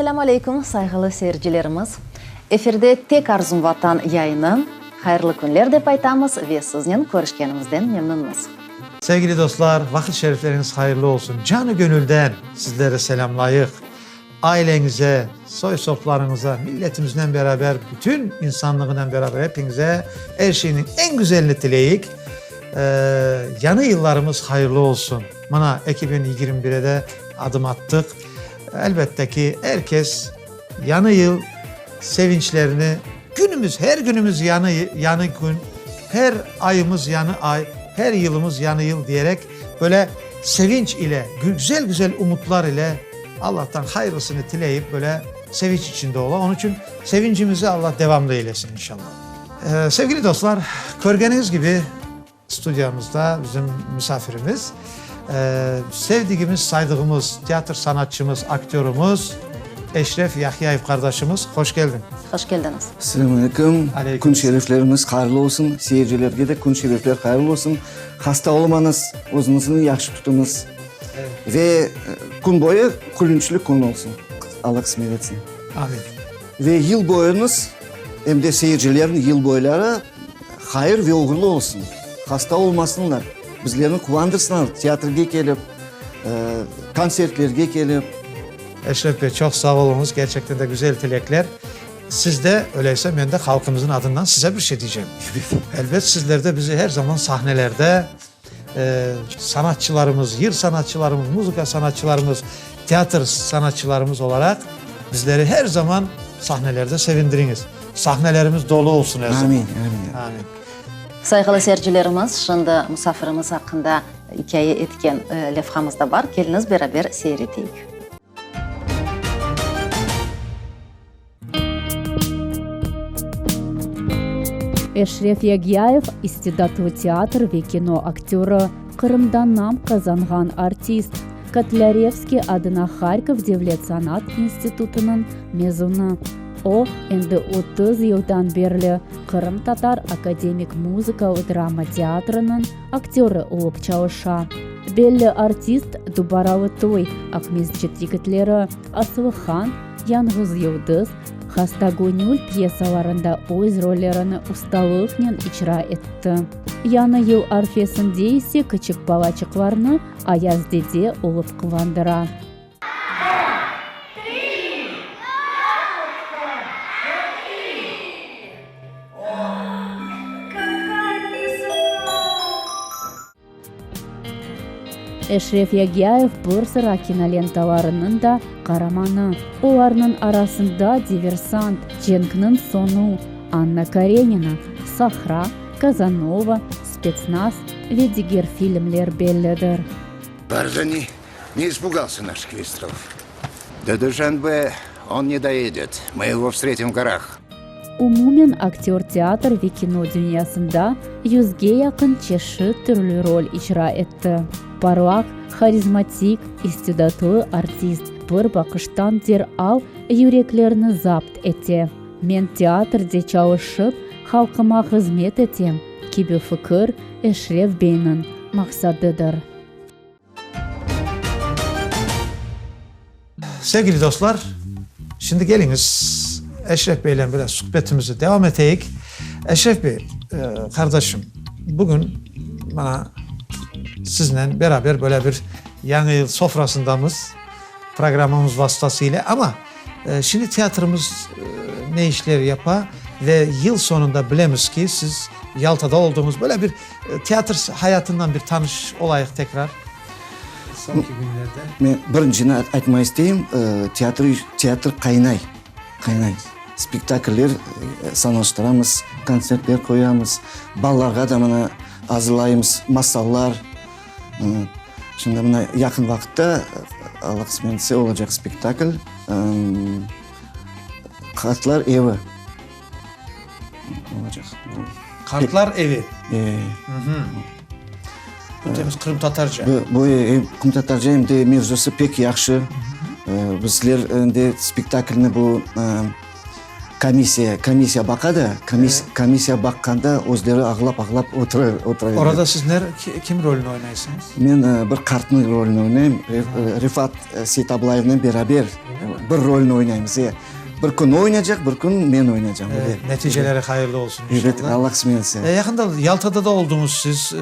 Assalamu alaikum saygılı seyircilerimiz. Efirde Tek Arzum Vatan yayını. Hayırlı günler dep aytamiz ve sizden görüşkenimizden memnunuz. Sevgili dostlar, vakit şerifleriniz hayırlı olsun. Canı gönülden sizlere selamlayık. Ailenize, soy soplarınıza, milletimizle beraber, bütün insanlığıyla beraber hepinize her şeyin en güzelini dileyik. Yanı yıllarımız hayırlı olsun. Mana 2021'e de adım attık. Elbette ki herkes yanı yıl sevinçlerini her günümüz yanı gün, her ayımız yanı ay, her yılımız yanı yıl diyerek böyle sevinç ile, güzel umutlar ile Allah'tan hayırlısını dileyip böyle sevinç içinde ola. Onun için sevincimizi Allah devamlı eylesin inşallah. Sevgili dostlar, gördüğünüz gibi stüdyomuzda bizim misafirimiz, sevdiğimiz, saydığımız tiyatro sanatçımız, aktörümüz Eşref Yahyayev kardeşimiz. Hoş geldin. Hoş geldiniz. Assalamualaikum. Kun şerifleriniz hayırlı olsun. Seyircilerge de kun şerifler hayırlı olsun. Hasta olmanız, özünüzü yaxşı tutunuz. Evet. Ve gün boyu kulünçlük kun olsun. Allah kısmet etsin. Amin. Ve yıl boyunuz, hem de seyircilerin yıl boyları hayır ve uğurlu olsun. Hasta olmasınlar. Bizlerini kuvandırsınlar. Tiyatroya gelip, konsertlerge gelip. Eşref Bey çok sağ olunuz. Gerçekten de güzel dilekler. Siz de öyleyse ben de halkımızın adından size bir şey diyeceğim. Elbet sizler de bizi her zaman sahnelerde sanatçılarımız, yer sanatçılarımız, müzika sanatçılarımız, tiyatro sanatçılarımız olarak bizleri her zaman sahnelerde sevindiriniz. Sahnelerimiz dolu olsun her zaman. Amin. Amin. Saygılı seyircilerimiz, şimdi misafirimiz hakkında hikaye etken levhamız da var. Geliniz beraber seyreteyik. Эшреф Ягияев – истидатлы театр ve кино актері, Қырымдан нам қазанған артист, Котляревский adına Харьков Devlet Sanat İnstitutu'nun mezunu. O, endi 30 yıldan beri Kırım Tatar Akademik Muzika ve Drama Teatrı'nın aktörü olup çalışa. Belli artist Dubaralı Toy, Akmezçit yigitleri Asılıhan, Yalnız Yıldız, Hasta Gönül piyesalarında öz rollerini ustalıkla icra etti. Yanı yıl arfesinde ise küçük balacıklarını Ayaz Dede olup kıvandıra. Eşref Ягияев bir sıra kinolentalarının da kahramanı. Onların arasında Diversant, Cenk'nin sonu, Anna Karenina, Sahra, Kazanova, Spetsnaz ve diğer filmler bellidir. Баржани, не испугался наш Квистров. До Душанбе он не доедет. Мы его встретим в горах. Umumen aktör tiyatro ve kino dünyasında 100'e yakın çeşit türlü rol icra etti. Parlak, karizmatik, istidatlı artist bir bakıştan derhal yüreklerini zapt etti. Men teatrda çalışıp halkıma hizmet etem gibi fikir Eşref Bey'nin maksadıdır. Sevgili dostlar, şimdi geliniz Eşref Bey'le biraz sohbetimizi devam edeyik. Eşref Bey, kardeşim, bugün bana sizinle beraber böyle bir yeni yıl sofrasındamız, programımız vasıtasıyla ama şimdi tiyatromuz ne işler yapar ve yıl sonunda bilemiz ki siz Yalta'da olduğumuz böyle bir tiyatro hayatından bir tanış olayık tekrar. Sonraki günlerde. Ben birincini aytmak isteyeyim. Tiyatro kaynay. Spektakller sanatçılarımız, konsertler koyamız. Ballarga da mana hazırlayımız, masallar. Şimdi buna yakın vakitte Allah kısmet etse olacak spektakl. Kartlar Evi olacak. Kartlar Evi. Bu temiz Kırım Tatarca. Bu Kırım Tatarca hem de mevzusu pek yaxşı. Bizler de spektaklini bu komissiya bakadi. Komissiya bakkanda o'zlari ag'lab o'tiradi. Orada siz kim rolünü oynaysınız? Men bir kartni rolini o'ynayman. Rifat Setablayev'le beraber bir rolini oynaymiz. Bir kun oynayacak, bir kun men oynayacağım. Neticeleri hayırlı olsun inşallah. Evet, Allah kısmet etsin. Yakında Yalta'da da oldunuz siz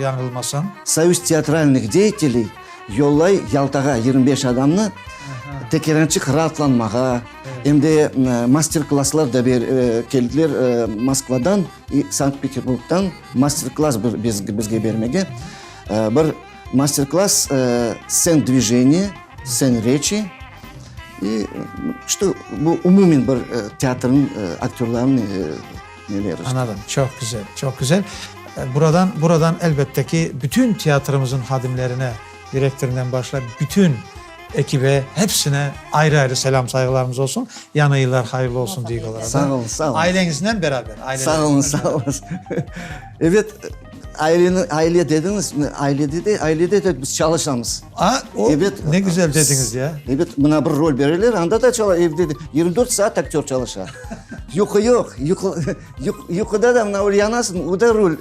yanılmasam. Союз театральных деятелей yollay Yaltaga 25 adamni tekeranchi qiraatlanmaga, endi master-klasslar da keldiler Moskvadan, Sankt-Peterburgdan master-klass bizga bermaga. Bir master-klass sen движения, sen речи. И что bu umumen bir tiyatrın aktörlerinin neleri. Anladım. Çok güzel. Çok güzel. Buradan elbette ki bütün tiyatromuzun hadimlerine, direktöründen başlayıp bütün ekibe, hepsine ayrı ayrı selam saygılarımız olsun. Yanı yıllar hayırlı olsun diye olarak. Sağ olun, sağ olun. Ailenizle beraber. Sağ olun, sağ olun. Evet, aile dediniz, ailede de biz çalışamız. Evet, ne güzel dediniz ya. Evet, buna bir rol verirler, anda da evde de 24 saat aktör çalışır. Yukarıda da buna yanasın, o da rol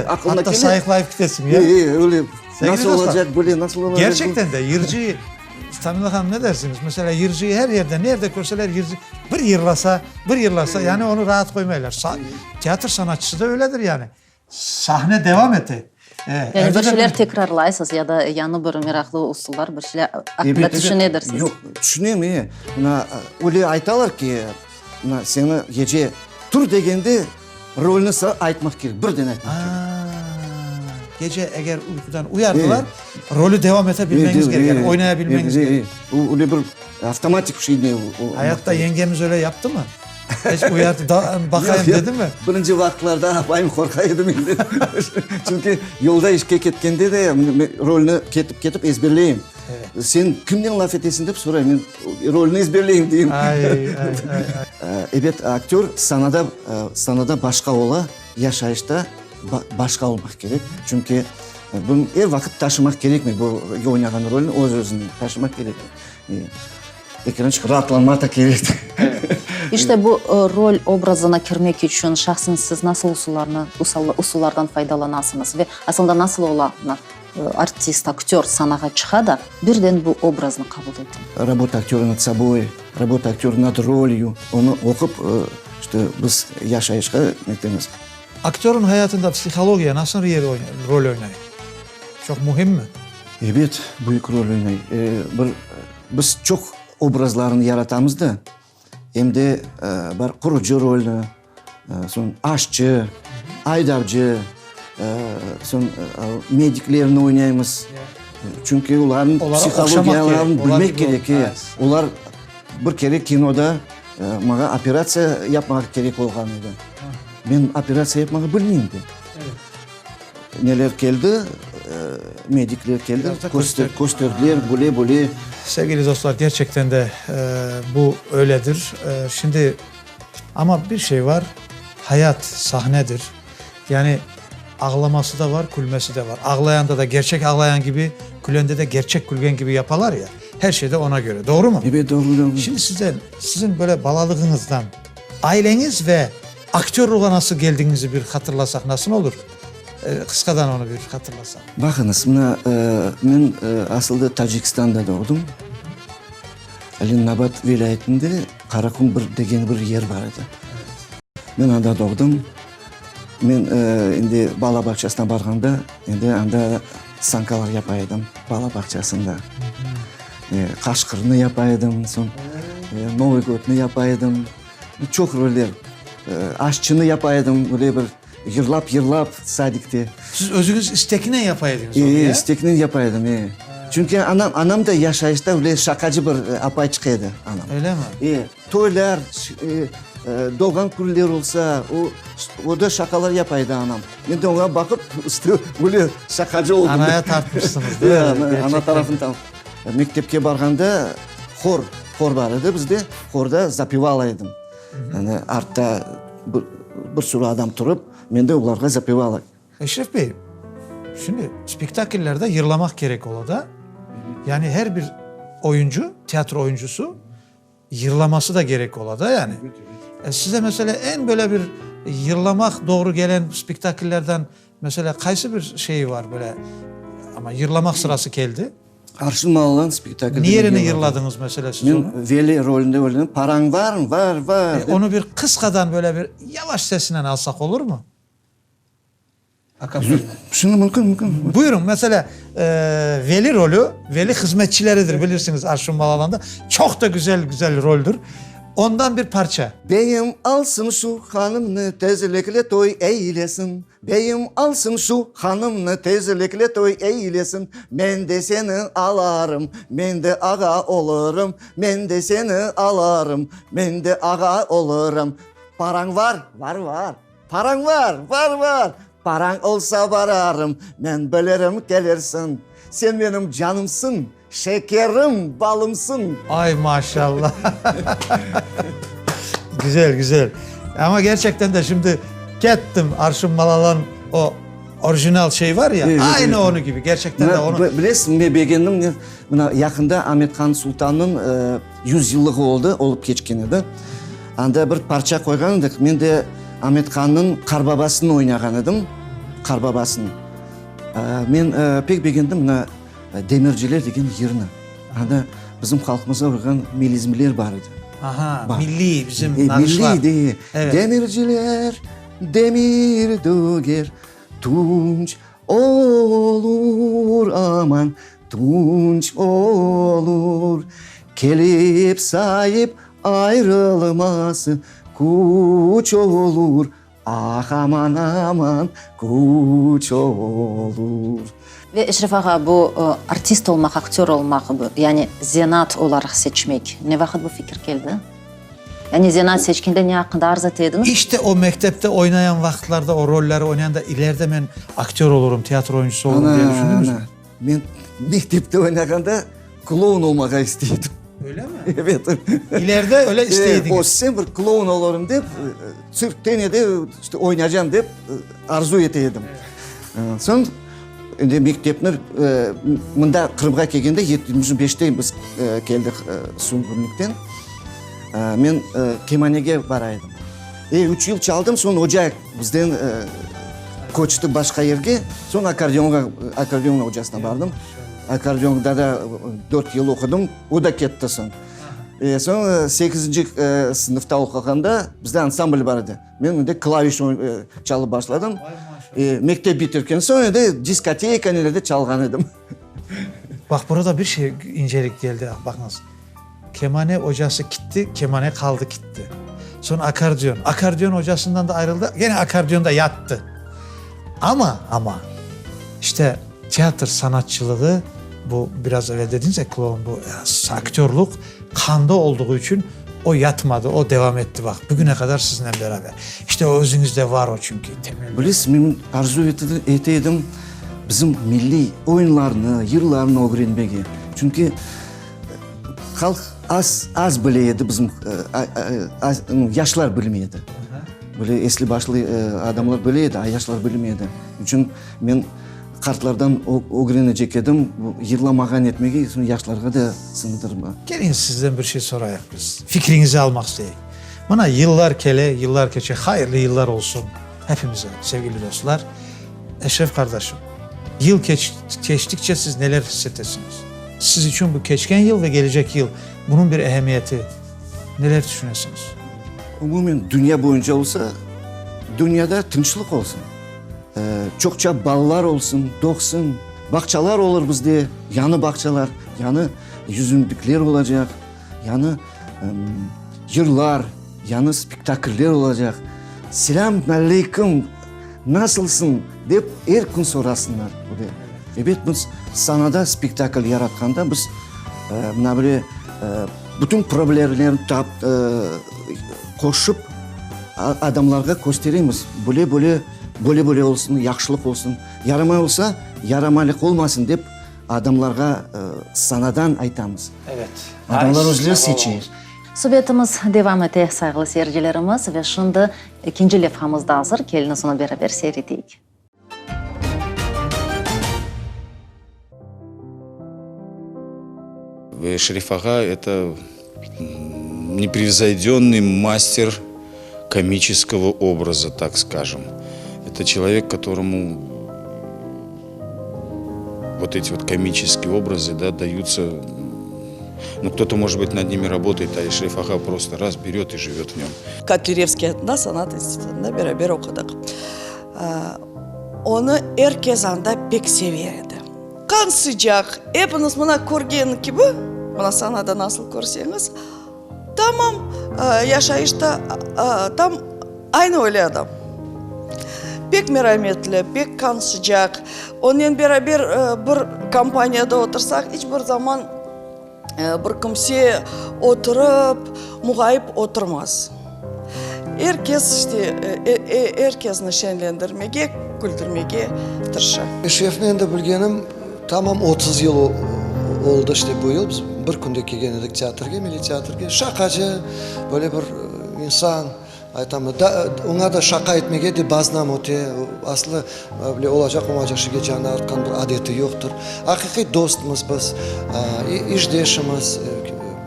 aklına hatta gelir. sayıklayıp gidesin ya. Öyle. Sevgili Nasıl dostlar, olacak, böyle nasıl olacak? Gerçekten de Yırcı'yı, Tanrı Hanım ne dersiniz? Mesela Yırcı'yı her yerde, nerede görseler Yırcı bir yırlasa yani onu rahat koymaylar. Tiyatro sanatçısı da öyledir yani. Sahne devam etti. Yani bir şeyler tekrarlaysınız ya da yanı bir meraklı usullar, bir şeyler hakkında düşünedirsiniz. Yok, düşüneyim. Öyle aytalar ki, seni gece tur degende rolünü aytmak gerek, birden aytmak gerek. Gece eğer uykudan uyardılar, rolü devam edebilmeniz gerek, yani oynayabilmeniz gerek. Öyle bir otomatik şey ne? Hayatta yengemiz öyle yaptı mı? Hiç uyardı, bakayım dedi mi? Birinci vaktlarda apayım korkaydım indi. Çünkü yolda işe ketkende de rolünü ketip ezberleyeyim. Evet. Sen kimden laf etesin deyip sorayım, ben rolünü ezberleyeyim diyeyim. Evet, aktör sanada başka ola, yaşayışta başka olmak gerek. Çünkü bunu her vakit taşımak gerek mi? Bu oynayan rolünü özünü taşımak gerek. Ekran çıkıp rahatlanmak da gerek. İşte bu rol obrazına girmek için şahsen siz nasıl usullardan faydalanasınız ve aslında nasıl olan artist, aktör sanaga çıxa da birden bu obrazını kabul edin. Работа актера над собой, работа актера над ролью. Onu okup işte biz yaşayışa etmemiz. Aktörün hayatında psikolojiye nasıl rol oynayır? Çok mühim mi? Evet, büyük rol oynayır. Biz çok obrazlarını yaratamız da. Hem de bir kurucu rolü, son aşçı, aydavcı, son mediklerini oynayımız. Çünkü onların psikolojiyalarını bilmek gerekiyor. Onlar bir kere kinoda bana operatsiya yapmak gerek olgan edi. Ben operatsiya yapmayı bilmeyeyim de. Neler geldi? Medikler geldi, kostörler, böyle. Sevgili dostlar, gerçekten de bu öyledir. Şimdi ama bir şey var, hayat sahnedir. Yani ağlaması da var, gülmesi de var. Ağlayanda da gerçek ağlayan gibi, gülende de gerçek gülgen gibi yaparlar ya. Her şey de ona göre. Doğru mu? Evet, doğru. Şimdi sizin böyle balalığınızdan aileniz ve aktörlüğe nasıl geldiğinizi bir hatırlasak nasıl olur? Kıskadan onu bir hatırlasak. Bakınız, ben aslında Tacikistan'da doğdum. Alinnabat vilayetinde Karakum degen bir yer var idi. Ben anda doğdum. Ben indi bala bahçesine barganda, indi anda sankalar yapaydım bala bahçesinde. Kaşkırını yapaydım, son Novi God'unu yapaydım. Çok roller. Aşçını yapaydım, böyle bir yırlap sadikte. Siz özünüz istekine yapaydınız onu ya? İstekine yapaydım. Çünkü anam da yaşayışta öyle şakacı bir apay çıkıyordu anam. Öyle mi? Toylar, doğan kurullar olsa o da şakalar yapaydı anam. Ben de ona bakıp böyle şakacı oldum. Anaya tartmışsınız değil mi? Ana tarafından. Mektepke barganda hor var idi bizde. Horda zapivalaydım. Yani artta bir sürü adam turup ben de onlarga zapivalaydım. Eşref Bey, şimdi spektaküllerde yırlamak gerek ola da. Yani her bir oyuncu, tiyatro oyuncusu yırlaması da gerek ola da yani. Size mesela en böyle bir yırlamak doğru gelen spektakellerden mesela kaysı bir şey var böyle ama yırlamak sırası geldi. Arşın Malalan spektakl. Niyerini yırladınız mesela siz onu? Men Veli rolünde oynadım. Paran var mı? Var. deb. Onu bir kıskadan böyle bir yavaş sesinden alsak olur mu? Akapella. Şunu mümkün. Buyurun mesela Veli rolü, Veli hizmetçileridir bilirsiniz Arşın Malalan'da. Çok da güzel roldür. Ondan bir parça. Beyim alsın şu hanımını tezlikle toy eylesin. Beyim alsın şu hanımını tezlikle toy eylesin. Men de seni alarım, men de ağa olurum. Men de seni alarım, men de ağa olurum. Paran var. Paran var. Paran olsa vararım, men bölerim gelirsin. Sen benim canımsın, şekerim, balımsın. Ay maşallah. Güzel. Ama gerçekten de şimdi gittim Arşın Malalan o orijinal şey var ya, Evet, aynı evet. onu gibi. Gerçekten de onu. Bilesizmi, men beğendim. Buna yakında Ahmet Han Sultan'ın 100 yıllığı olup geçken edi. Anda bir parça koygan edik. Men de Ahmet Han'ın Karbabasını oynagan edim. Karbabasını. Men pek beğendim buna Demirciler degan yerini. Anda bizim halkımıza uygan melizmiler var idi. Aha, Bak. milli bizim narışlar. Milli. Evet. Demirciler, demir döger, tunç olur aman, tunç olur. Kelip sahip ayrılması kuş olur. Ah aman kuş olur. Ve Eşref ağa bu artist olmak, aktör olmak, yani zenat olarak seçmek ne vakit bu fikir geldi? Yani zenat seçkinde ne hakkında arz ediniz? İşte o mektepte oynayan vakitlerde o rolleri oynayan da ileride ben aktör olurum, tiyatro oyuncusu olurum diye düşündünüz mü? Men mektepte oynaganda kloun olmağa isteydim. Öyle mi? Evet. İleride öyle isteydiniz. O sen bir kloun olurum deyip, sirkten de işte oynayacağım deyip arzu eteydim. Son endi mektepni mында Kırımga kelgende 75'te biz keldik Sungurnikten. Men kemanege baraydım. 3 yıl çaldım, son hoca bizden koçtu başka yerge. Son akordeon hocasına bardım. Akordeonda da 4 yıl okudum, o da ketti son. Son 8. sınıfta okuganda bizde ansambl var idi. Men unda klaviş çalıp başladım. Mektep bitirken sonra da diskoteka nelerde çalgan edim. Bak burada bir şey incelik geldi. Bakınız. Kemane hocası gitti, kemane kaldı gitti. Sonra akordeon. Akordeon hocasından da ayrıldı. Gene akordeyonda yattı. Ama işte tiyatro sanatçılığı bu biraz evvel dediniz ya kloun bu aktörlük kanda olduğu için o yatmadı, o devam etti bak. Bugüne kadar sizinle beraber. İşte o özünüzde var o çünkü temelde. Bilesiz, men arzu eteydim bizim milli oyunlarını, yıllarını öğrenmege. Çünkü halk az bileydi bizim yaşlar bilmeydi. Böyle esli başlı adamlar bileydi, yaşlar bilmeydi. Üçün men kartlardan öğrenecek edim, yırlamagan etmege, sonra yaşlarga da sığdırma. Gelin sizden bir şey sorayım biz. Fikrinizi almak isteyeyim. Bana yıllar kele, yıllar keçe, hayırlı yıllar olsun hepimize sevgili dostlar. Eşref kardeşim, yıl geçtikçe siz neler hissettesiniz? Siz için bu geçen yıl ve gelecek yıl bunun bir ehemmiyeti neler düşünüyorsunuz? Umumen dünya boyunca olsa dünyada tinçlik olsun. Çokça ballar olsun, doksun, bakçalar olur bizde, yanı bakçalar, yanı yüzümlükler olacak, yanı yırlar, yanı spektaküller olacak. Selam aleyküm, nasılsın deyip her gün sorasınlar. Evet, biz sanada spektakl yaratkanda biz böyle bütün problemlerini koşup adamlarga gösteremiz. Böyle olsun, yaxşılık olsun. Yaramay olsa, yaramalik olmasın deyip adamlarga sanadan aytamız. Evet. Adamlar özleri seçer. Suhbetimiz devam ete saygılı seyircilerimiz ve şimdi ikinci levhamız da hazır. Gelin sonra beraber seyredeyik. Шериф ага это непревзойденный мастер комического образа, так скажем. Это человек, которому вот эти вот комические образы, да, даются. Ну, кто-то, может быть, над ними работает, а Эшреф аға просто раз берет и живет в нем. Котляревский атында санат институтында бәрі оқыдық. Оны herkes анда пек severdi. Kan sıcak, hepiniz buna көрген gibi, buna sanada nasıl görseniz, tamam yaşayışta tam aynı öyle adam. Pek merhametli, pek kan sıcak. Onunla beraber bir kampaniyada otursak hiçbir zaman bir kimse oturup, muğayip oturmaz. Herkes işte, herkesini şenlendirmeye, güldürmeye tırışır. Eşref'ni endi bilgenim tamam 30 yıl oldu işte bu yıl. Biz bir kunde kelgan edik teatrga, Milliy teatrga. Şakacı, böyle bir insan. Aytamı da ona da şaka etmege de baznam ote. Aslı böyle olacak olmayacak şeyge canı artkan bir adeti yoktur. Hakiki dostumuz biz, işdeşimiz.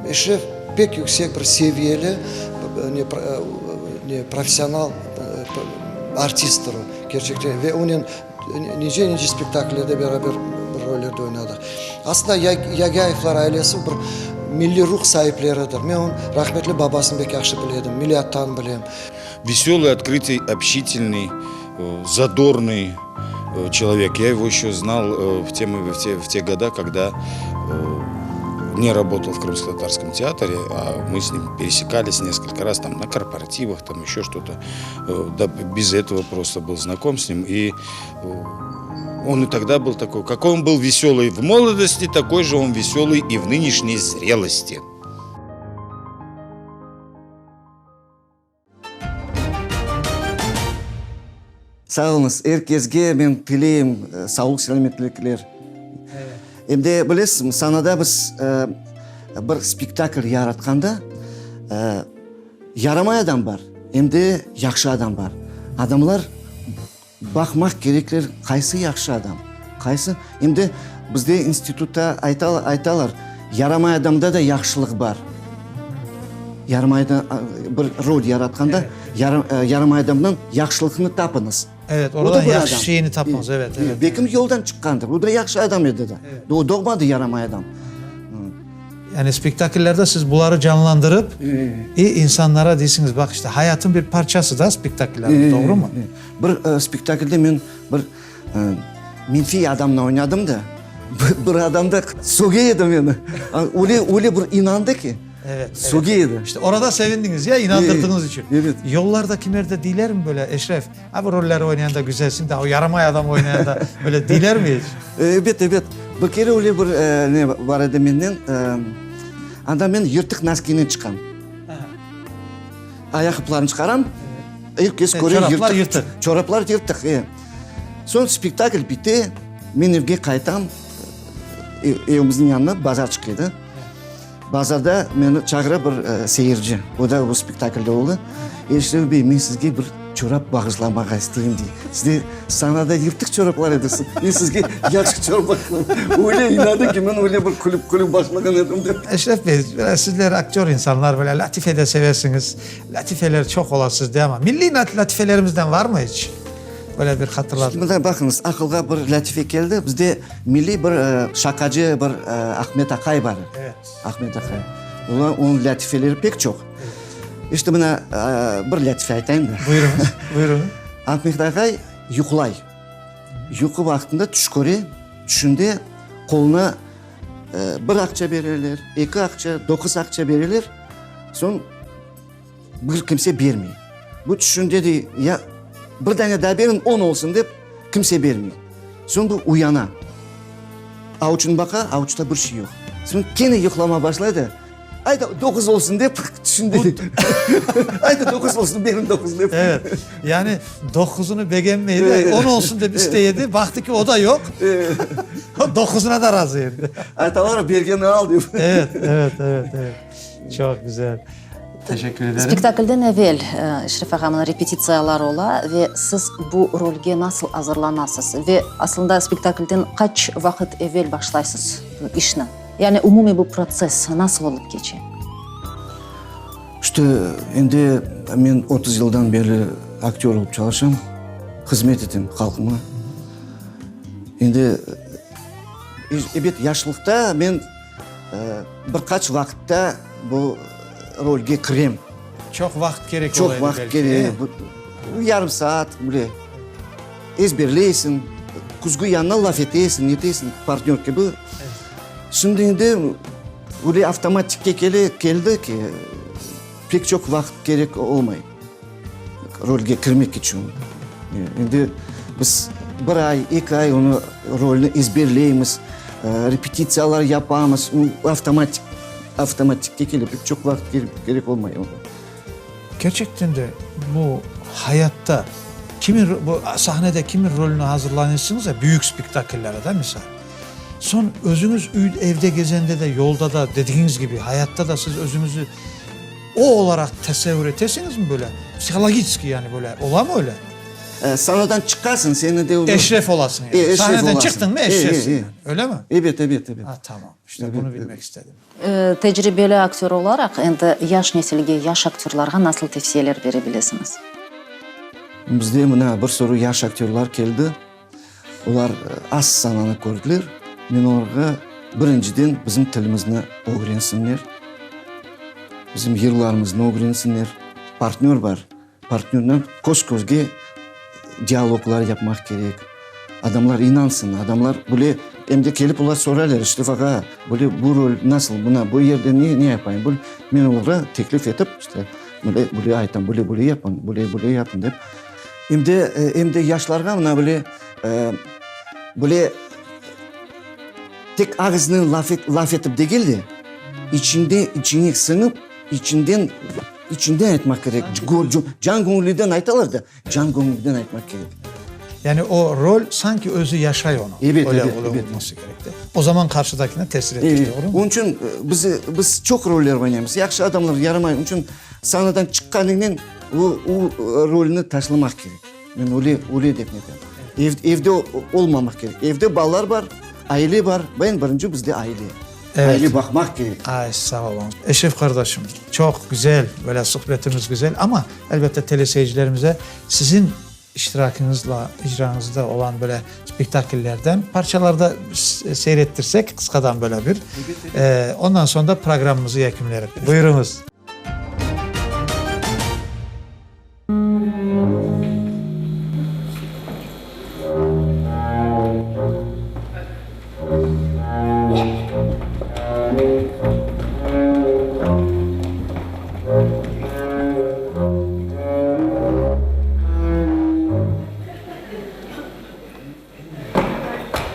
Eşref pek yüksek bir seviyeli, profesyonel artisttir o gerçekten ve onun nice spektakllerde beraber rollerde oynadık. Aslında Yagayevlar ailesi bir milli ruh sahipleridir. Ben onun rahmetli babasını pek yaxşı biledim, milliyattan bilem. Веселый, открытый, общительный, задорный человек. Я его еще знал в те года, когда не работал в Крымско-Татарском театре, а мы с ним пересекались несколько раз там на корпоративах, там еще что-то. Да, без этого просто был знаком с ним. И он и тогда был такой, какой он был веселый в молодости, такой же он веселый и в нынешней зрелости. Sağ olunuz. Herkesге ben tileyim sağlık selametlikler. Endi bilesiz, sanada biz bir spektakl yaratganda yaramay adam var. Endi yaxshi adam var. Adamlar bakmak gerekler qaysi yaxshi adam. Qaysi? Endi bizde institutda aytalar, yaramay adamda da yaxshilik var. Yaramayda bir rol yaratganda yaramay adamdan yaxshilikni tapınız. Evet, oradan yaxşı şeyini tapmaz. Evet. Bekim yoldan çıkkandır. O da yaxşı adam edi de. O doğmadı yaramay adam. Yani spektaküllerde siz bunları canlandırıp insanlara değilsiniz. Bak işte hayatın bir parçası da spektaküller. Doğru mu? Bir spektakülde ben bir minfi adamla oynadım da bir adam da sogeydi beni. Öyle bir inandı ki. Evet. Sogeydi. İşte orada sevindiniz ya, inandırdığınız için. Evet. Yollarda kimlerde değiller mi böyle Eşref? Ha bu rolleri oynayan da güzelsin de o yaramay adam oynayan da böyle değiller mi hiç? Evet. Bir kere öyle bir ne var idi menden. Anda ben yırtık naskini çıkan. Ayakkabılarını çıkaram. Herkes görüyor yırtık. Çoraplar yırtık. Son spektakl bitti. Ben evge kaytam. Evimizin yanına bazar çıkıyordu. Bazarda beni çağıran bir seyirci. O da bu spektaklde oldu. Eşref Bey, ben sizge bir çorap bağışlamak isteyeyim diye. Sizde sanada yırtık çoraplar edersin. Ben sizge yaxşı çorap bağışlamak. Öyle inadı ki ben öyle bir kulüp başlayan edim. Eşref Bey, sizler aktör insanlar böyle latife de seversiniz. Latifeler çok olasınız değil ama milli latifelerimizden var mı hiç? Böyle bir hatırladım. Şimdi bakınız, akılga bir latife geldi. Bizde milli bir şakacı bir Ahmet Akay var. Evet. Ahmet Akay. Onun latifeleri pek çok. İşte buna bir latife aytayım da. Buyurun. Ahmet Akay yuqlay. Yuqu vaxtında tush ko'ray. Tushunda qo'luna bir akça verirler, 2 akça, 9 akça verirler. Son bir kimse vermiyor. Bu tushunda de ya bir tane daha verin 10 olsun deb kimse vermiyor. Son bu uyana. Avuçun baka, avuçta bir şey yok. Son gene yuqlama başladı. Ayda 9 olsun deb düşündü. Ayda 9 olsun, benim 9 deb. Evet. Yani 9'unu beğenmeydi de 10 olsun deb isteyedi. Baktı ki o da yok. 9'una da razıydı. Aytalar bergeni al diyor. Evet. Çok güzel. Teşekkür ederim. Spektaklden evvel Eşref ağamın repetisiyalar ola ve siz bu rolge nasıl hazırlanasınız ve aslında spektaklden kaç vakit evvel başlaysınız bu işine? Yani umumi bu proses nasıl olup geçiyor? İşte endi men 30 yıldan beri aktör olup çalışam, hizmet ettim halkıma. Endi evet yaşlılıkta men birkaç vakitte bu rolge kirem. Çok vakit gerek Çok olaydı vakit belki, gerek. değil mi? Bu yarım saat böyle ezberleysin, kuzgu yanına laf etesin, yetesin partner gibi. Şimdi endi böyle otomatik geldi ki pek çok vakit gerek olmay. Rolge kirmek için. Endi biz bir ay, 2 ay onu rolünü ezberleyimiz, repetisiyalar yapamız, otomatik gelip pek çok vakit gerek olmay. Gerçekten de bu hayatta bu sahnede kimin rolünü hazırlanıyorsunuz ya büyük spektaküllere de misal. Son özünüz evde gezende de yolda da dediğiniz gibi hayatta da siz özünüzü o olarak tasavvur etesiniz mi böyle? Psikolojik yani böyle ola mı öyle? Sanadan çıkarsın seni de... Eşref olasın yani. Eşref Sahneden olasın. çıktın mı eşrefsin. İyi. Yani. Öyle mi? Evet. Ha, tamam. İşte bunu bilmek istedim. Tecrübeli aktör olarak endi yaş nesilge, yaş aktörlarga nasıl tavsiyeler verebilirsiniz? Bizde mına bir soru yaş aktörler geldi. Ular az sananı gördüler. Men onlarga birinciden bizim tilimizni öğrensinler. Bizim yıllarımızı öğrensinler. Partner var. Partnerden koz-kozge diyaloglar yapmak gerek. Adamlar inansın. Adamlar böyle hem de gelip ular sorarlar işte fakat böyle bu rol nasıl buna bu yerde ne yapayım? Böyle men onlara teklif edip işte böyle aytan böyle yapın, böyle yapın dep. Hem de yaşlarga buna böyle tek ağzını laf etip de geldi. İçine sınıp içinden etmek gerek. Can gönüllüden aytalar da can gönüllüden aytmak gerek. Yani o rol sanki özü yaşay onu. Evet, öyle evet. olması gerekti. O zaman karşıdakine tesir ettik, Evet. doğru mu? Onun için biz çok roller oynayamız. Yaxşı adamlar yaramayın. Onun için sahnadan çıkkanından o rolünü taşlamak gerek. Ben öyle dep nedim. Evde olmamak gerek. Evde ballar var, aile var. Ben birinci bizde aile. Evet. Aile bakmak gerek. Ay sağ olun. Eşref kardeşim çok güzel, böyle sohbetimiz güzel ama elbette teleseyircilerimize sizin iştirakınızla, icranızda olan böyle spektaküllerden parçalarda seyrettirsek kıskadan böyle bir. Ondan sonra da programımızı yekünleriz. Buyurunuz.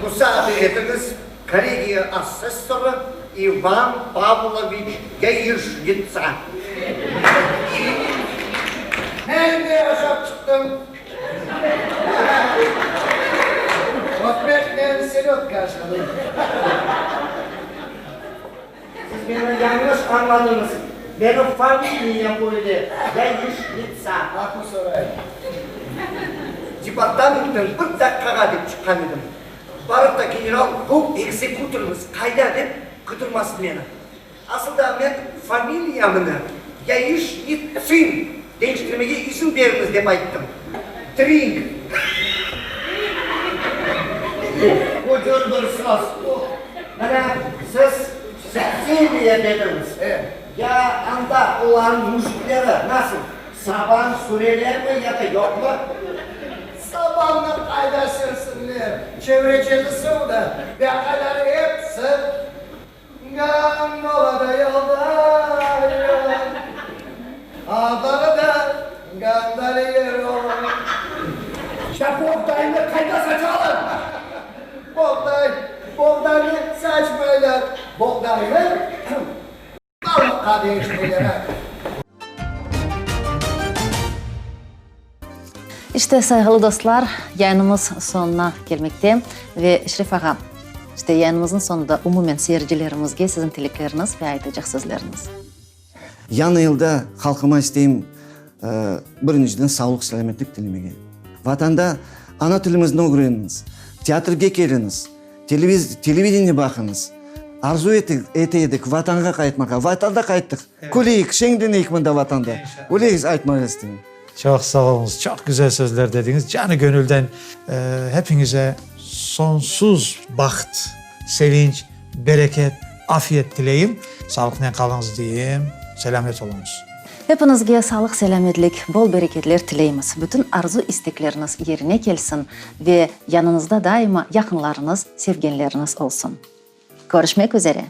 Müsaadeniz коллеги асессора Иван Павлович Яишница. Nerede yaşap çıktım? Muhabbetlerin selot karşıladım. Siz beni yanlış anladınız. Benim familiyem böyle Yaишniца. Bakın sorayım. Departamentten bir dakikaga dep çıkan edim. Barıp da general bu ekzekutorumuz kayda dep kıtırmasın beni. Aslında ben familiyamını Yaишnicin değiştirmeye izin veriniz dep ayttım. Trink. Kocan bir söz. Mana siz Sevdiye dediniz. Ya anda olan müşrikleri nasıl? Saban süreler mi ya da yok mu? Sabanla kaydasırsınlar. Çevreceli da bekaları hepsi Gandola'da yolda Adalı da Gandali yer o. İşte Bogday'ını kayda saçalım. Bogday'ını saçmıyorlar. Bogday'ını Balık kardeşlere. İşte saygılı dostlar, yayınımız sonuna gelmekte ve Eşref Ağa, işte yayınımızın sonunda umumen seyircilerimizge sizin tilekleriniz ve aytacak sözleriniz. Yanı yılda halkıma isteyim birinciden sağlık, selametlik dilemege. Vatanda ana tilimizni öğreniniz, teatrga keliniz, televizyona bakınız, arzu eteydik vatanga kaytmaka. Vatanda kayttık. Kuleyik, şengdeneyik mında vatanda. Uleyiz aytmak istedim. Çok sağ olunuz. Çok güzel sözler dediniz. Canı gönülden hepinize sonsuz baxt, sevinç, bereket, afiyet dileyim. Sağlıkla kalınız diyeyim. Selamet olunuz. Hepinizge sağlık, selametlik, bol bereketler tileyimiz. Bütün arzu istekleriniz yerine gelsin ve yanınızda daima yakınlarınız, sevgenleriniz olsun. Görüşmek üzere.